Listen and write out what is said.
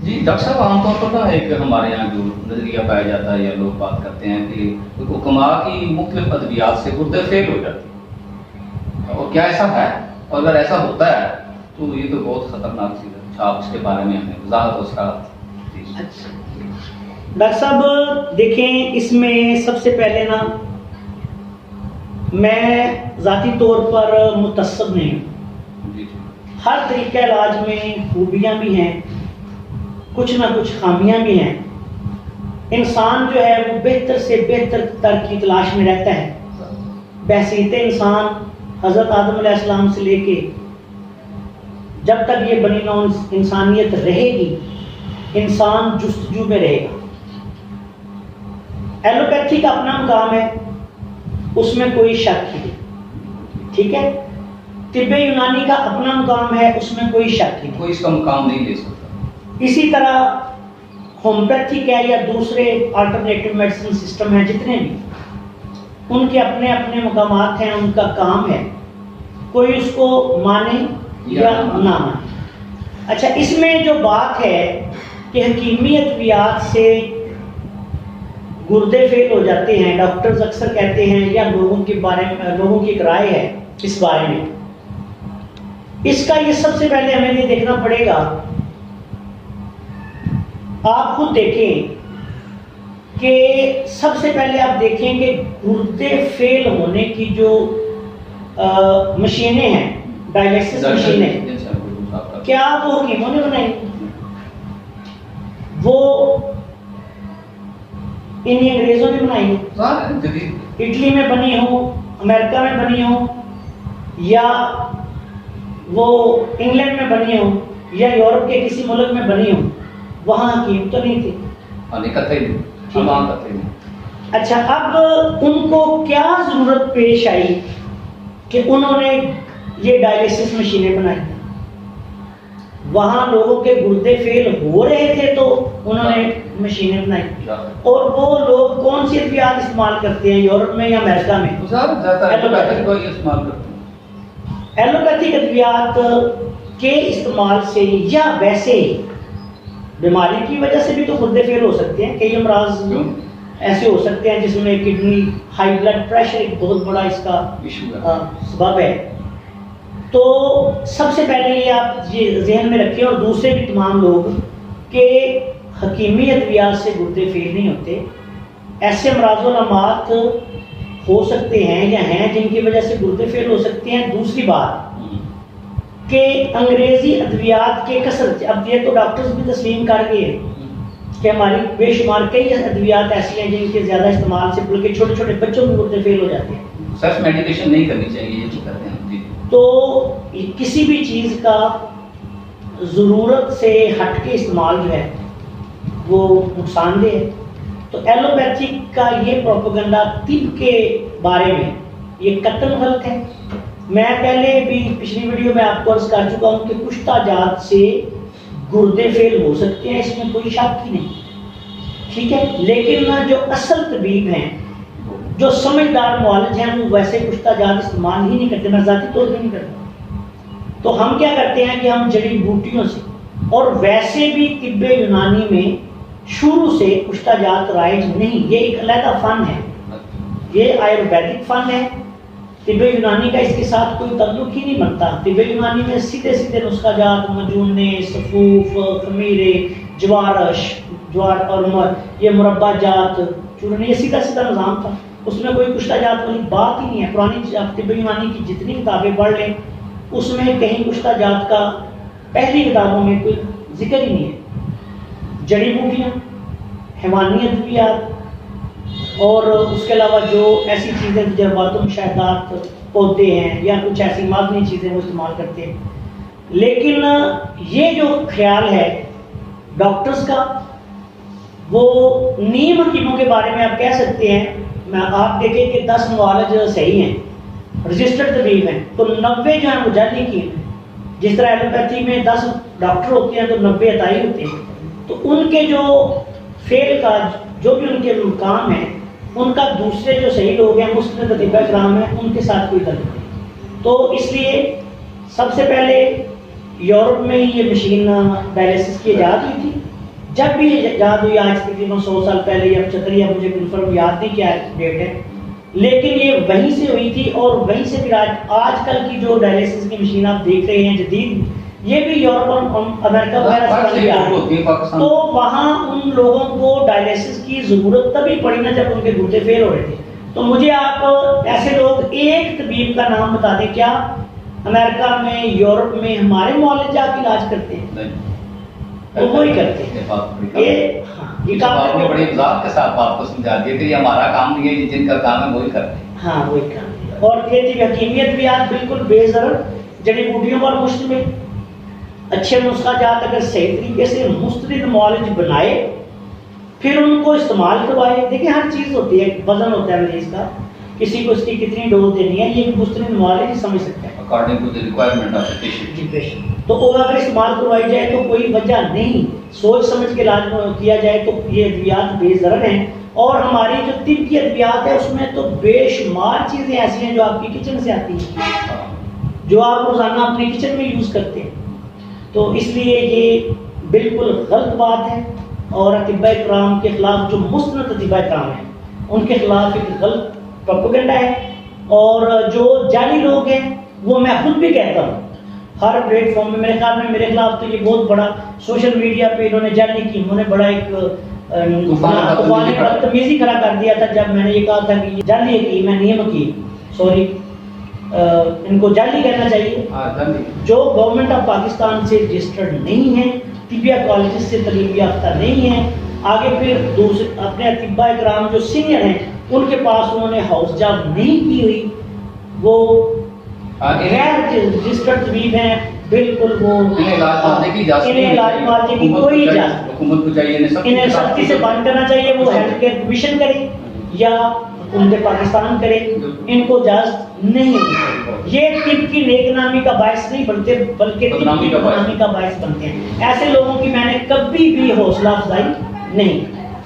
جی doctor صاحب، عام طور پر نا ایک ہمارے یہاں جو نظریہ پایا جاتا ہے یا لوگ بات کرتے ہیں کہ حکما کی مختلف ادویات سے گردے فیل ہو جاتی ہیں، اور کیا ایسا ہے؟ اور اگر ایسا ہوتا ہے تو یہ تو بہت خطرناک چیز ہے، آپ اس کے بارے میں ہمیں وضاحت اور صراحت۔ اچھا ڈاکٹر صاحب دیکھیں، اس میں سب سے پہلے نا میں ذاتی طور پر متصب نہیں ہوں۔ ہر طریقہ علاج میں خوبیاں بھی ہیں، کچھ نہ کچھ خامیاں بھی ہیں۔ انسان جو ہے وہ بہتر سے بہتر تر کی تلاش میں رہتا ہے۔ بحثیت انسان حضرت آدم علیہ السلام سے لے کے جب تک یہ بنی نوع انسانیت رہے گی، انسان جستجو میں رہے گا۔ ایلوپیتھی کا اپنا مقام ہے، اس میں کوئی شک ہی نہیں، ٹھیک ہے۔ طب یونانی کا اپنا مقام ہے، اس میں کوئی شک ہی نہیں، کوئی اس کا مقام نہیں لے سکتا۔ اسی طرح ہومیوپیتھک ہے یا دوسرے آلٹرنیٹو میڈیسن سسٹم ہیں جتنے بھی، ان کے اپنے اپنے مقامات ہیں، ان کا کام ہے، کوئی اس کو مانے یا نہ مانے۔ اچھا، اس میں جو بات ہے کہ حکیمی ادویات سے گردے فیل ہو جاتے ہیں، ڈاکٹرز اکثر کہتے ہیں، یا لوگوں کے بارے میں لوگوں کی ایک رائے ہے اس بارے میں، اس کا یہ سب سے پہلے ہمیں یہ دیکھنا پڑے گا۔ آپ خود دیکھیں کہ سب سے پہلے آپ دیکھیں کہ گردے فیل ہونے کی جو مشینیں ہیں، ڈائلیسس مشینیں، کیا وہ حکیموں نے بنائی؟ وہ انہیں انگریزوں نے بنائی ہو، اٹلی میں بنی ہو، امریکہ میں بنی ہو، یا وہ انگلینڈ میں بنی ہو، یا یورپ کے کسی ملک میں بنی ہو، وہاں حکیم تو نہیں تھی۔ اچھا، اب ان کو کیا ضرورت پیش آئی کہ انہوں نے یہ ڈائلیسس مشینیں بنائی؟ وہاں لوگوں کے گردے فیل ہو رہے تھے تو انہوں نے مشینیں بنائی۔ اور وہ لوگ کون سی ادویات استعمال کرتے ہیں یورپ میں یا امریکہ میں؟ ایلوپیتھک ادویات کے استعمال سے یا ویسے ہی بیماری کی وجہ سے بھی تو گردے فیل ہو سکتے ہیں۔ کئی امراض ایسے ہو سکتے ہیں جس میں کڈنی، ہائی بلڈ پریشر ایک بہت بڑا اس کا سبب ہے۔ تو سب سے پہلے یہ آپ یہ ذہن میں رکھیں، اور دوسرے بھی تمام لوگ، کہ حکیمی ادویات سے گردے فیل نہیں ہوتے۔ ایسے امراض و علامات ہو سکتے ہیں یا ہیں جن کی وجہ سے گردے فیل ہو سکتے ہیں۔ دوسری بات کہ انگریزی ادویات کے کثرت، اب یہ تو ڈاکٹرز بھی تسلیم کر گئے کہ ہماری بے شمار کئی ادویات ایسی ہیں جن کے زیادہ استعمال سے بلکہ چھوٹے چھوٹے بچوں میں گردے فیل ہو جاتے ہیں۔ سیلف میڈیکیشن نہیں کرنی چاہیے، یہ جو کرتے ہیں۔ تو کسی بھی چیز کا ضرورت سے ہٹ کے استعمال جو ہے وہ نقصان دہ ہے۔ تو ایلوپیتھک کا یہ پروپیگنڈا طب کے بارے میں یہ قطعاً غلط ہے۔ میں پہلے بھی پچھلی ویڈیو میں آپ کو عرض کر چکا ہوں کہ کشتہ جات سے گردے فیل ہو سکتے ہیں، اس میں کوئی شک ہی نہیں، ٹھیک ہے۔ لیکن جو اصل طبیب ہیں، جو سمجھدار معالج ہیں، وہ ویسے کشتہ جات استعمال ہی نہیں کرتے، میں ذاتی طور پہ نہیں کرتا۔ تو ہم کیا کرتے ہیں کہ ہم جڑی بوٹیوں سے، اور ویسے بھی طب یونانی میں شروع سے کشتہ جات رائج نہیں، یہ ایک علیحدہ فن ہے، یہ آیورویدک فن ہے۔ طب یونانی کا اس کے ساتھ کوئی تعلق ہی نہیں بنتا۔ طب یونانی میں سیدھے سیدھے نسخہ جات، مجونے، صفوف، خمیرے، جوار اور یہ مربع جات، چورن، یہ سیدھا سیدھا نظام تھا، اس میں کوئی کشتہ جات والی بات ہی نہیں ہے۔ پرانی طب یونانی کی جتنی کتابیں پڑھ لیں، اس میں کہیں کشتہ جات کا پہلی کتابوں میں کوئی ذکر ہی نہیں ہے۔ جڑی بوٹیاں، حیوانی ادویات، اور اس کے علاوہ جو ایسی چیزیں تجربات و مشاہدات پودے ہیں یا کچھ ایسی معدنی چیزیں وہ استعمال کرتے ہیں۔ لیکن یہ جو خیال ہے ڈاکٹرز کا، وہ نیم حکیموں کے بارے میں آپ کہہ سکتے ہیں، میں آپ دیکھیں کہ 10 معالج صحیح ہیں، رجسٹرڈ طبیب ہیں، تو 90 جو ہیں وہ جعلی کی ہیں۔ جس طرح ایلوپیتھی میں 10 ڈاکٹر ہوتے ہیں تو 90 عطائی ہوتے ہیں، تو ان کے جو فیل کا جو بھی ان کے کام ہے، ان کا دوسرے جو صحیح لوگ ہیں، مسلم طبیبہ کرام ہیں، ان کے ساتھ کوئی تعلق نہیں۔ تو اس لیے سب سے پہلے یورپ میں ہی یہ مشین ڈائلیسس کی ایجاد ہوئی تھی، جب بھی یاد ہوئی آج تقریباً 100 سال پہلے یا 75 یا مجھے کنفرم یاد نہیں کیا ڈیٹ ہے، لیکن یہ وہیں سے ہوئی تھی اور وہیں سے پھر آج کل کی جو ڈائلیسس کی مشین آپ دیکھ رہے ہیں جدید، یہ بھی یورپ اور امریکہ وغیرہ سے آئی، تو وہاں ان لوگوں کو ڈائلیسس کی ضرورت تبھی پڑی نا جب ان کے گردے فیل ہو رہے تھے۔ تو مجھے آپ ایسے لوگ ایک طبیب کا نام بتا دیں کیا امریکہ میں یورپ میں ہمارے معالج جا کے علاج کرتے ہیں؟ وہ وہی کرتے ہیں۔ یہ آپ نے بڑی وضاحت کے ساتھ آپ کو سمجھا دیا کہ یہ ہمارا کام نہیں ہے، یہ جن کا کام ہے وہی کرتے ہیں۔ ہاں وہی کام۔ اور کھیتی حکیمیت بھی آج بالکل بے ضرر جڑی بوٹیوں پر مشتمل، اچھے نسخہ جات اگر صحیح طریقے سے مستند معالج بنائے پھر ان کو استعمال کروائے۔ دیکھیں ہر چیز ہوتی ہے، وزن ہوتا ہے مریض کا، کسی کو اس کی کتنی ڈوز دینی ہے یہ مستند معالج ہی سمجھ سکتے ہیں according to the requirement of the patient۔ جی پیشنٹ، تو وہ اگر استعمال کروائی جائے تو کوئی وجہ نہیں، سوچ سمجھ کے علاج کیا جائے تو یہ ادویات بے ضرر ہیں۔ اور ہماری جو طب کی ادویات ہے اس میں تو بے شمار چیزیں ایسی ہیں جو آپ کی کچن سے آتی ہیں، جو آپ روزانہ اپنے کچن میں یوز کرتے ہیں، تو اس لیے یہ بالکل غلط بات ہے۔ اور اطباء کرام کے خلاف جو مستند اطباء کرام ہیں ان کے خلاف ایک غلط پروپیگنڈا ہے، اور جو جعلی لوگ ہیں وہ میں خود بھی کہتا ہوں ہر پلیٹ فارم میں، میرے خیال میں میرے خلاف تو یہ بہت بڑا سوشل میڈیا پہ انہوں نے جعلی کی، انہوں نے بڑا ایک بدتمیزی کھڑا کر دیا تھا جب میں نے یہ کہا تھا کہ یہ جعلی ہے، میں نیم کی سوری ان کو جعلی کہنا چاہیے، جو گورنمنٹ آف پاکستان سے رجسٹرڈ نہیں ہیں، طبیہ کالجز سے تعلیم یافتہ نہیں ہیں، آگے پھر دوسرے اپنے اطباء کرام جو سینئر ہیں ان کے پاس انہوں نے ہاؤس جاب نہیں کی ہوئی، وہ غیر رجسٹرڈ طبیب ہیں، بالکل وہ انہیں علاج معالجے کی کوئی اجازت، حکومت کو چاہیے انہیں سختی سے بند کرنا چاہیے، وہ ہیلتھ کیئر کمیشن کرے یا حکومت پاکستان کرے، ان کو اجازت نہیں ہوتی۔ یہ طب کی نیک نامی کا باعث نہیں بنتے بلکہ طب کی بدنامی کا باعث بنتے ہیں۔ ایسے لوگوں کی میں نے کبھی بھی حوصلہ افزائی نہیں